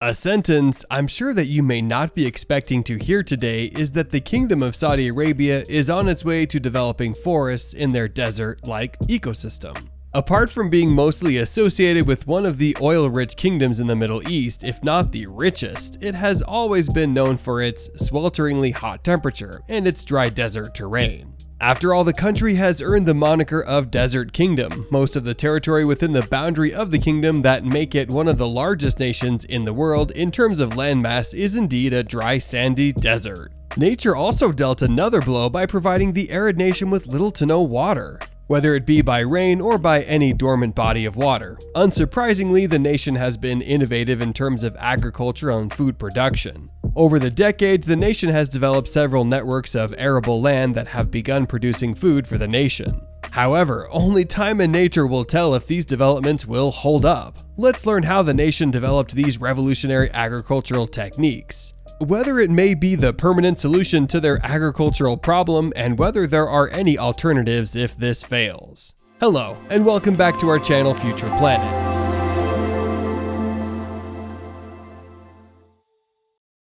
A sentence I'm sure that you may not be expecting to hear today is that the Kingdom of Saudi Arabia is on its way to developing forests in their desert-like ecosystem. Apart from being mostly associated with one of the oil-rich kingdoms in the Middle East, if not the richest, it has always been known for its swelteringly hot temperature and its dry desert terrain. After all, the country has earned the moniker of Desert Kingdom, most of the territory within the boundary of the kingdom that make it one of the largest nations in the world in terms of landmass is indeed a dry, sandy desert. Nature also dealt another blow by providing the arid nation with little to no water, whether it be by rain or by any dormant body of water. Unsurprisingly, the nation has been innovative in terms of agriculture and food production. Over the decades, the nation has developed several networks of arable land that have begun producing food for the nation. However, only time and nature will tell if these developments will hold up. Let's learn how the nation developed these revolutionary agricultural techniques, whether it may be the permanent solution to their agricultural problem, and whether there are any alternatives if this fails. Hello, and welcome back to our channel Future Planet.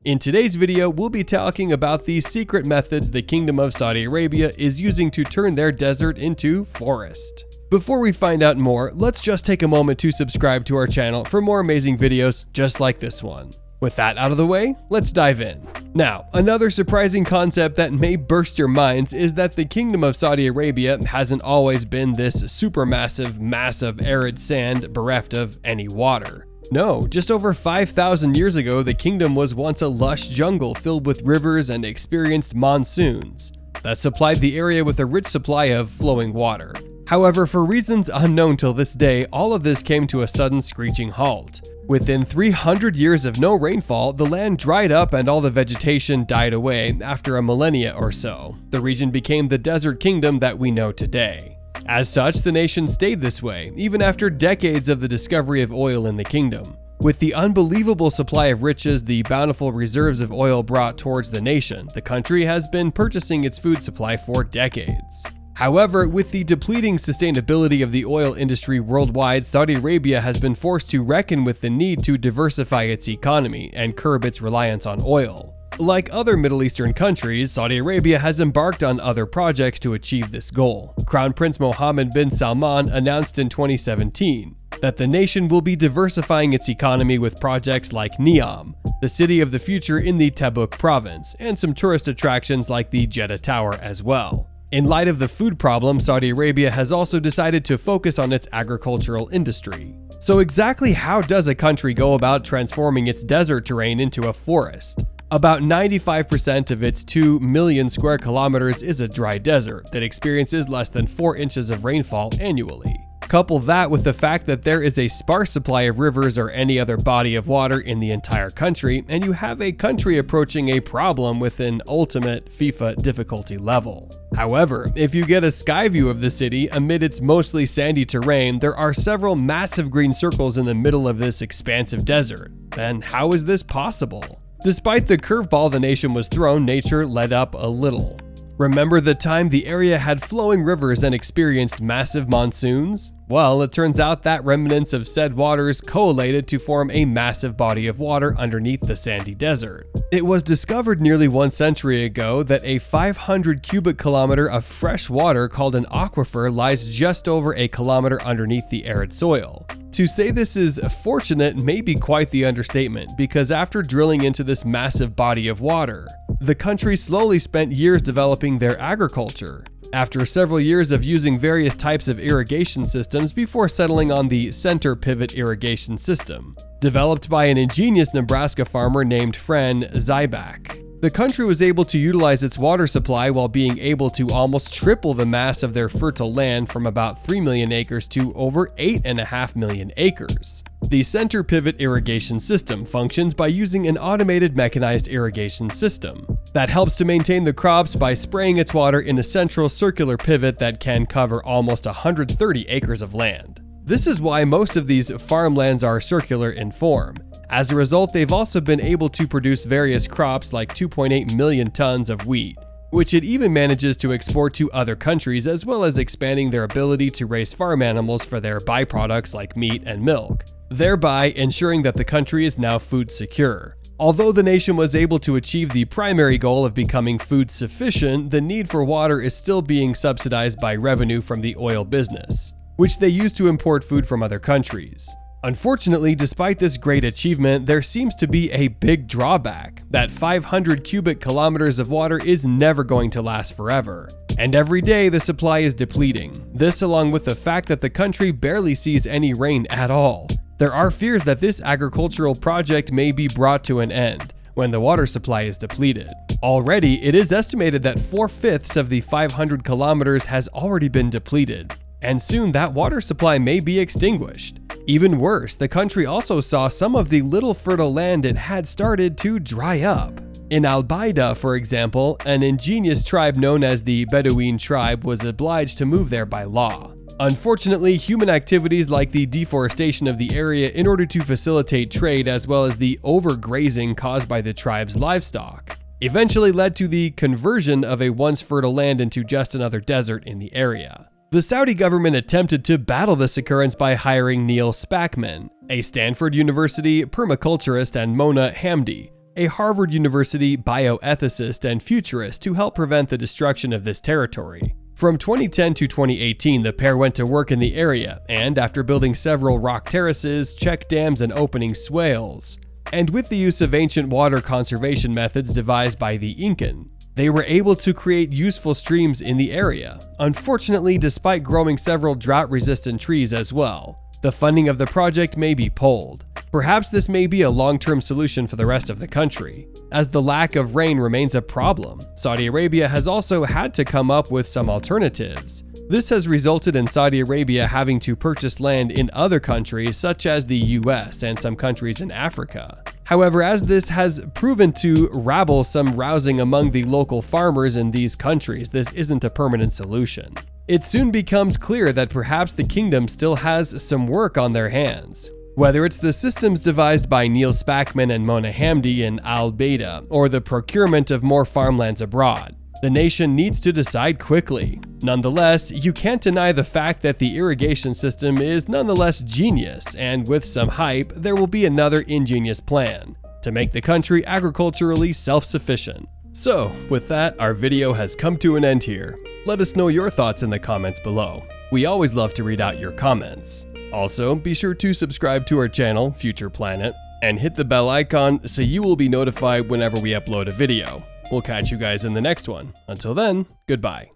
In today's video, we'll be talking about the secret methods the Kingdom of Saudi Arabia is using to turn their desert into forest. Before we find out more, let's just take a moment to subscribe to our channel for more amazing videos just like this one. With that out of the way, let's dive in. Now, another surprising concept that may burst your minds is that the Kingdom of Saudi Arabia hasn't always been this supermassive, massive arid sand bereft of any water. No, just over 5,000 years ago, the kingdom was once a lush jungle filled with rivers and experienced monsoons that supplied the area with a rich supply of flowing water. However, for reasons unknown till this day, all of this came to a sudden screeching halt. Within 300 years of no rainfall, the land dried up and all the vegetation died away after a millennia or so. The region became the desert kingdom that we know today. As such, the nation stayed this way, even after decades of the discovery of oil in the kingdom. With the unbelievable supply of riches the bountiful reserves of oil brought towards the nation, the country has been purchasing its food supply for decades. However, with the depleting sustainability of the oil industry worldwide, Saudi Arabia has been forced to reckon with the need to diversify its economy and curb its reliance on oil. Like other Middle Eastern countries, Saudi Arabia has embarked on other projects to achieve this goal. Crown Prince Mohammed bin Salman announced in 2017 that the nation will be diversifying its economy with projects like Neom, the city of the future in the Tabuk province, and some tourist attractions like the Jeddah Tower as well. In light of the food problem, Saudi Arabia has also decided to focus on its agricultural industry. So exactly how does a country go about transforming its desert terrain into a forest? About 95% of its 2 million square kilometers is a dry desert that experiences less than 4 inches of rainfall annually. Couple that with the fact that there is a sparse supply of rivers or any other body of water in the entire country, and you have a country approaching a problem with an ultimate FIFA difficulty level. However, if you get a sky view of the city amid its mostly sandy terrain, there are several massive green circles in the middle of this expansive desert. Then how is this possible? Despite the curveball the nation was thrown, nature led up a little. Remember the time the area had flowing rivers and experienced massive monsoons? Well, it turns out that remnants of said waters collated to form a massive body of water underneath the sandy desert. It was discovered nearly 1 century ago that a 500 cubic kilometer of fresh water called an aquifer lies just over a kilometer underneath the arid soil. To say this is fortunate may be quite the understatement, because after drilling into this massive body of water, the country slowly spent years developing their agriculture. After several years of using various types of irrigation systems before settling on the center pivot irrigation system, developed by an ingenious Nebraska farmer named Fran Zybak. The country was able to utilize its water supply while being able to almost triple the mass of their fertile land from about 3 million acres to over 8.5 million acres. The center pivot irrigation system functions by using an automated mechanized irrigation system that helps to maintain the crops by spraying its water in a central circular pivot that can cover almost 130 acres of land. This is why most of these farmlands are circular in form. As a result, they've also been able to produce various crops like 2.8 million tons of wheat, which it even manages to export to other countries, as well as expanding their ability to raise farm animals for their byproducts like meat and milk. thereby ensuring that the country is now food secure. Although the nation was able to achieve the primary goal of becoming food sufficient, the need for water is still being subsidized by revenue from the oil business, which they use to import food from other countries. Unfortunately, despite this great achievement, there seems to be a big drawback, that 500 cubic kilometers of water is never going to last forever. And every day the supply is depleting. This along with the fact that the country barely sees any rain at all. There are fears that this agricultural project may be brought to an end when the water supply is depleted. Already, it is estimated that 4/5 of the 500 kilometers has already been depleted, and soon that water supply may be extinguished. Even worse, the country also saw some of the little fertile land it had started to dry up. In Al-Baida, for example, an ingenious tribe known as the Bedouin tribe was obliged to move there by law. Unfortunately, human activities like the deforestation of the area in order to facilitate trade, as well as the overgrazing caused by the tribe's livestock, eventually led to the conversion of a once fertile land into just another desert in the area. The Saudi government attempted to battle this occurrence by hiring Neil Spackman, a Stanford University permaculturist, and Mona Hamdi, a Harvard University bioethicist and futurist, to help prevent the destruction of this territory. From 2010 to 2018, the pair went to work in the area, and after building several rock terraces, check dams, and opening swales, and with the use of ancient water conservation methods devised by the Incan, they were able to create useful streams in the area. Unfortunately, despite growing several drought-resistant trees as well, the funding of the project may be pulled. Perhaps this may be a long-term solution for the rest of the country, as the lack of rain remains a problem. Saudi Arabia has also had to come up with some alternatives. This has resulted in Saudi Arabia having to purchase land in other countries such as the US and some countries in Africa. However, as this has proven to rabble some rousing among the local farmers in these countries, this isn't a permanent solution. It soon becomes clear that perhaps the kingdom still has some work on their hands. Whether it's the systems devised by Neil Spackman and Mona Hamdi in Al-Baida, or the procurement of more farmlands abroad, the nation needs to decide quickly. Nonetheless, you can't deny the fact that the irrigation system is nonetheless genius, and with some hype, there will be another ingenious plan to make the country agriculturally self-sufficient. So, with that, our video has come to an end here. Let us know your thoughts in the comments below. We always love to read out your comments. Also, be sure to subscribe to our channel, Future Planet, and hit the bell icon so you will be notified whenever we upload a video. We'll catch you guys in the next one. Until then, goodbye.